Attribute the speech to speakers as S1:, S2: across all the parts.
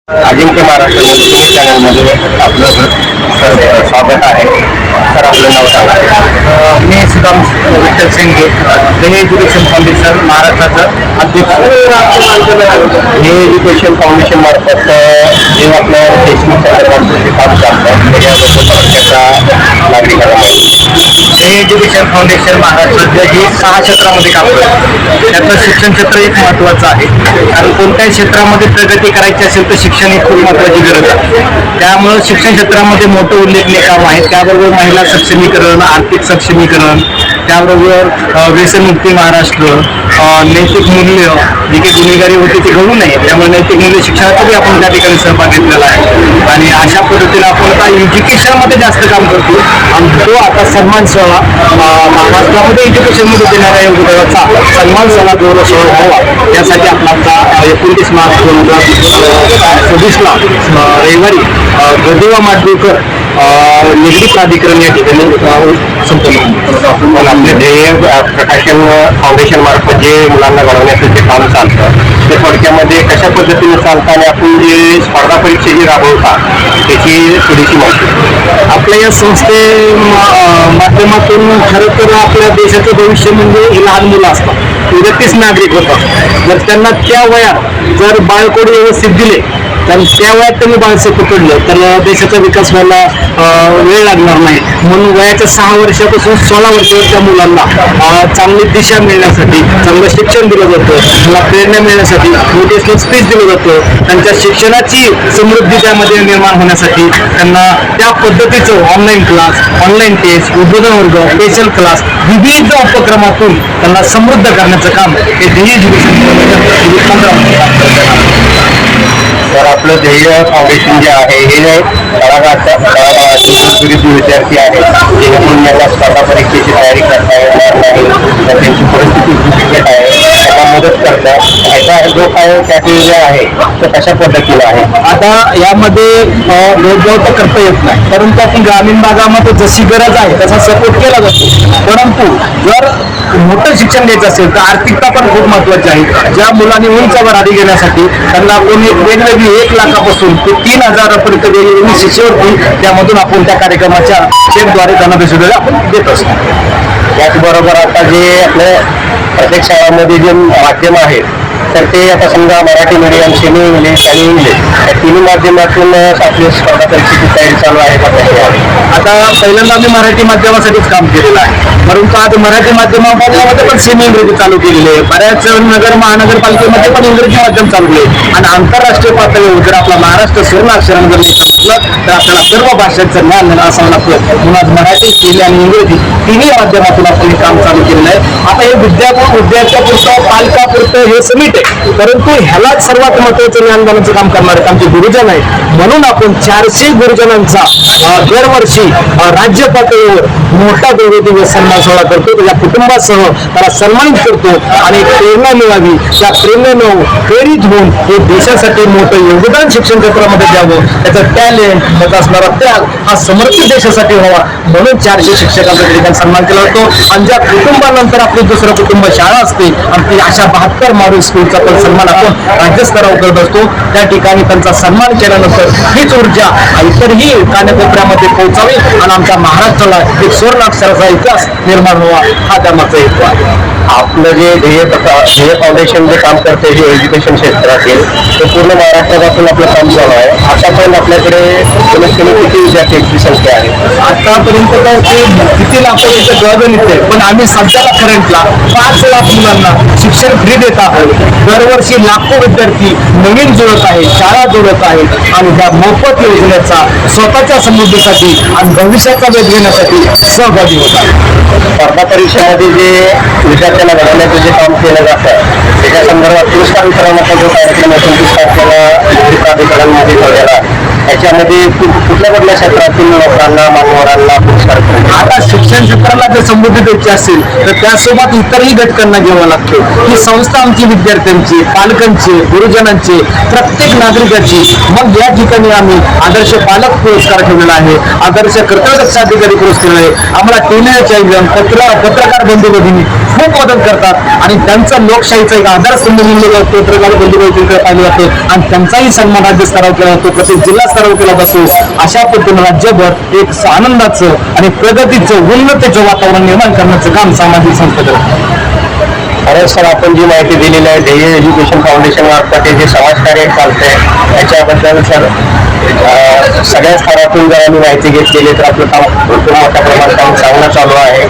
S1: अजिंक्य Maharashtra news चॅनलमध्ये आपलं स्वागत आहे. सर, आपलं नाव सांगा.
S2: मी सुदाम विठ्ठल सिंगे, हे एज्युकेशन फाउंडेशन महाराष्ट्राचं अध्यक्ष.
S1: हे एज्युकेशन फाउंडेशन मार्फत जे आपल्या देशमुख संदर्भात काम चालतं त्याच्याबद्दल त्याचा नागरिकांना
S2: हे एज्युकेशन फाउंडेशन महाराष्ट्रातल्या ही 6 क्षेत्रामध्ये काम करतं. त्यातलं शिक्षण क्षेत्र एक महत्त्वाचं आहे, कारण कोणत्याही क्षेत्रामध्ये प्रगती करायची असेल तर शिक्षण ही खूप महत्त्वाची गरज आहे. त्यामुळं शिक्षण क्षेत्रामध्ये मोठं उल्लेखनीय काम आहे. त्याबरोबर महिला सक्षमीकरण, आर्थिक सक्षमीकरण, त्याबरोबर व्यसनमुक्ती महाराष्ट्र, नैतिक मूल्य, जी काही गुन्हेगारी होती ती घडू नये त्यामुळे नैतिक मूल्य शिक्षणाचाही आपण त्या ठिकाणी सहभाग घेतलेला आहे. आणि अशा पद्धतीने आपण आता एज्युकेशनमध्ये जास्त काम करतो आणि तो आता सन्मान सोहळा महाराष्ट्रामध्ये एज्युकेशनमध्ये देणाऱ्या योगदानाचा सन्मान सोहळा गौरव सोहळा व्हावा यासाठी आपला आता 29 मार्च 2024ला रविवारी गदेवा माडगुळकर निगडी प्राधिकरण या ठिकाणी संपन्न.
S1: आपले ध्येय प्रकाशन फाउंडेशन मार्फत जे मुलांना घडवण्याचं जे काम चालतं ते थोडक्यामध्ये कशा पद्धतीने चालतं आणि आपण जे स्पर्धा परीक्षा जी राबवता त्याची थोडीशी माहिती.
S2: आपल्या या संस्थे माध्यमातून खरं तर आपल्या देशाचं भविष्य म्हणजे ही लहान मुलं असतात, उद्यातीच नागरिक होतात. जर त्यांना त्या वयात जर बाळकोड व्यवस्थित दिले तर त्या वयात त्यांनी बाळसे पकडलं तर देशाचा विकास व्हायला वेळ लागणार नाही. म्हणून वयाच्या 6 वर्षापासून 16 वर्षाच्या मुलांना चांगली दिशा मिळण्यासाठी चांगलं शिक्षण दिलं जातं, त्यांना प्रेरणा मिळण्यासाठी मोटिवेशनल स्पीच दिलं जातं. त्यांच्या शिक्षणाची समृद्धी त्यामध्ये निर्माण होण्यासाठी त्यांना त्या पद्धतीचं ऑनलाईन क्लास, ऑनलाईन टेस्ट, उद्बोधन वर्ग, स्पेशल क्लास विविध उपक्रमातून त्यांना समृद्ध करण्याचं काम हे ध्येय एज्युकेशन
S1: तर आपलं ध्येय फाउंडेशन जे आहे हे तळागाळातील विद्यार्थी आहेत जेणेकरून यांना स्पर्धा परीक्षेची तयारी करता येणार नाही, त्यांची परिस्थिती बिकट आहे, त्यांना मदत करतात. ह्याचा जो काय कॅटेगरी आहे तो कशा पद्धतीला आहे.
S2: आता यामध्ये भेदभाव तर करता येत नाही, परंतु आपण ग्रामीण भागामध्ये जशी गरज आहे तसा सपोर्ट केला जातो. परंतु जर मोठं शिक्षण घ्यायचं असेल तर आर्थिकता पण खूप महत्वाची आहे. ज्या मुलांनी उंचावर आधी घेण्यासाठी त्यांना आपण एक वेगवेगळी 1 लाखापासून ते 3,000 पर्यंत वेगवेगळी शिष्यवृत्ती त्यामधून आपण त्या कार्यक्रमाच्या चेकद्वारे त्यांना बेसुद्धा आपण देत असतो.
S1: त्याचबरोबर आता जे आपल्या प्रत्येक शाळांमध्ये जे माध्यम आहेत तर ते आता समजा मराठी मीडियम, सेमी इंग्लिश आणि इंग्लिश या तिन्ही माध्यमातून आपली स्पर्धा परीक्षेची तयारी चालू आहे का?
S2: आता पहिल्यांदा आम्ही मराठी माध्यमासाठीच काम केलेलं आहे, परंतु आज मराठी माध्यमामध्ये पण सेमी इंग्रजी चालू केलेली आहे. बऱ्याच नगर महानगरपालिकेमध्ये पण इंग्रजी माध्यम चालू आहे आणि आंतरराष्ट्रीय पातळीवर जर आपला महाराष्ट्र स्वर्ण अक्षरांवर म्हटलं तर आपल्याला सर्व भाषांचं ज्ञान असावं लागतं. म्हणून आज मराठी, हिंदी आणि इंग्रजी तिन्ही माध्यमातून आपण हे काम चालू केलेलं आहे. आता हे विद्यार्थ्यापुरतं पालकापुरतं हे समिट आहे, परंतु ह्यालाच सर्वात महत्वाचं ज्ञानदानाचं काम करणारे आमचे गुरुजन आहेत. म्हणून आपण 400 गुरुजनांचा दरवर्षी राज्य पातळीवर मोठा गौरव सन्मान सोहळा करतो. त्याच्या कुटुंबासह त्याला सन्मानित करतो आणि प्रेरणा मिळावी, त्या प्रेरणेनं प्रेरित होऊन हे देशासाठी मोठं योगदान शिक्षण क्षेत्रामध्ये द्यावं. त्याचं टॅलेंट, त्याचा असणारा त्याग हा समर्पित देशासाठी व्हावा म्हणून 400 शिक्षकांचा ठिकाणी सन्मान केला जातो. आणि ज्या कुटुंबानंतर आपली दुसरं कुटुंब शाळा असते आणि ती अशा 72 मॉडेल स्कूलचा पण सन्मान आपण राज्यस्तरावर करत असतो. त्या ठिकाणी त्यांचा सन्मान केल्यानंतर हीच ऊर्जा इतरही कानाकोपऱ्यामध्ये पोहोचावी आणि आमच्या महाराष्ट्राला एक स्वर्ण अक्षराचा इतिहास निर्माण व्हावा हा त्यामागचा हेतू आहे.
S1: आपलं जे ध्येय फाउंडेशन जे काम करते जे एज्युकेशन क्षेत्रातील ते पूर्ण महाराष्ट्रापासून आपलं काम चालू आहे. आतापर्यंत आपल्याकडे कमीत कमी किती विद्यार्थ्यांची संख्या आहे?
S2: आतापर्यंत तर ते किती लाखांचं गणित आहे, पण आम्ही सध्याला करंटला 5 लाख मुलांना शिक्षण फ्री देत आहोत. दरवर्षी लाखो विद्यार्थी नवीन जुळत आहेत, शाळा जुळत आहेत आणि त्या मोफत योजनेचा स्वतःच्या समृद्धीसाठी आणि भविष्याचा वेध घेण्यासाठी सहभागी होतात.
S1: स्पर्धा परीक्षेमध्ये जे विद्यार्थ्यांना घडवण्याचं जे काम केलं जातं त्याच्या संदर्भात पुरस्कार वितरणाचा जो कार्यक्रम आहे 29 तारखेला प्राधिकरणामध्ये ठेवलेला आहे याच्यामध्ये कुठल्या क्षेत्रातील लोकांना मान्यवरांना पुरस्कार करण्यात
S2: आता शिक्षण क्षेत्राला जर समृद्धी द्यायची असेल तर त्यासोबत इतरही घटकांना घ्यावं लागतं. ही संस्था आमची विद्यार्थ्यांची, पालकांची, गुरुजनांची, प्रत्येक नागरिकाची. मग या ठिकाणी आम्ही आदर्श पालक पुरस्कार ठेवलेला आहे, आदर्श कर्तव्यदक्ष अधिकारी पुरस्कार आहे. आम्हाला टीव्हीच्या पत्रकार बंधू भगिनी खूप मदत करतात आणि त्यांचा लोकशाहीचा एक आधारस्तंभ म्हणलेला पत्रकार बंधू भगिनीकडे पाहिले जाते आणि त्यांचाही सन्मान राज्य स्तरावर केला जातो, प्रत्येक जिल्हा स्तरावर केला जातो. अशा पद्धतीने राज्यभर एक आनंदाचं आणि प्रगतीचं, उन्नतीचं वातावरण निर्माण करण्याचं काम सामाजिक संस्था करते.
S1: खरंच सर, आपण जी माहिती दिलेली आहे ध्येय एज्युकेशन फाउंडेशन मार्फत जे समाजकार्य चालतंय त्याच्याबद्दल सर सगळ्या स्तरातून जर आम्ही माहिती घेतलेली तर आपलं काम खूप मोठ्या प्रमाणात काम चांगलं चालू आहे.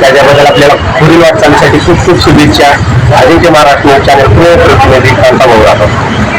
S1: त्याच्याबद्दल आपल्याला पुढील वाटचालीसाठी खूप खूप शुभेच्छा. आदित्य महाराष्ट्र चॅनल प्रतिनिधी कांता भाऊ राठोड.